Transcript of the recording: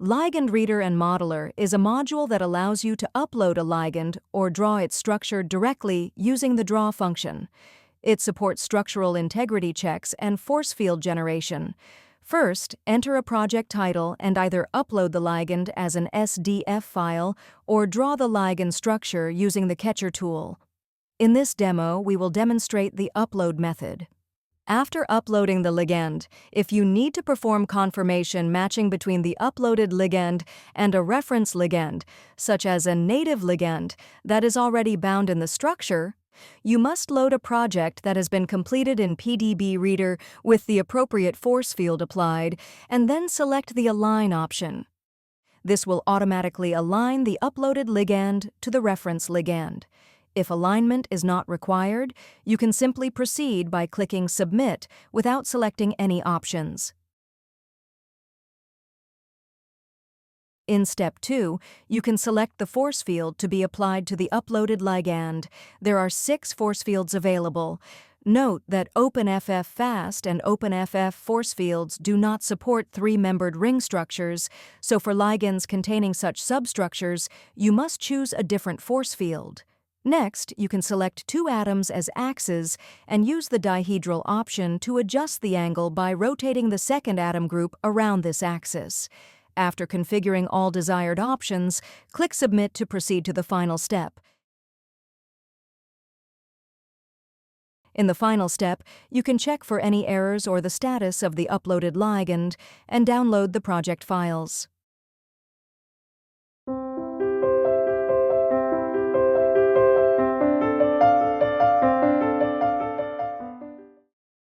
Ligand Reader and Modeler is a module that allows you to upload a ligand or draw its structure directly using the draw function. It supports structural integrity checks and force field generation. First, enter a project title and either upload the ligand as an SDF file or draw the ligand structure using the ketcher tool. In this demo, we will demonstrate the upload method. After uploading the ligand, if you need to perform conformation matching between the uploaded ligand and a reference ligand, such as a native ligand that is already bound in the structure, you must load a project that has been completed in PDB Reader with the appropriate force field applied, and then select the Align option. This will automatically align the uploaded ligand to the reference ligand. If alignment is not required, you can simply proceed by clicking Submit without selecting any options. In Step 2, you can select the force field to be applied to the uploaded ligand. There are 6 force fields available. Note that OpenFF Fast and OpenFF force fields do not support 3-membered ring structures, so for ligands containing such substructures, you must choose a different force field. Next, you can select 2 atoms as axes and use the dihedral option to adjust the angle by rotating the second atom group around this axis. After configuring all desired options, click Submit to proceed to the final step. In the final step, you can check for any errors or the status of the uploaded ligand and download the project files.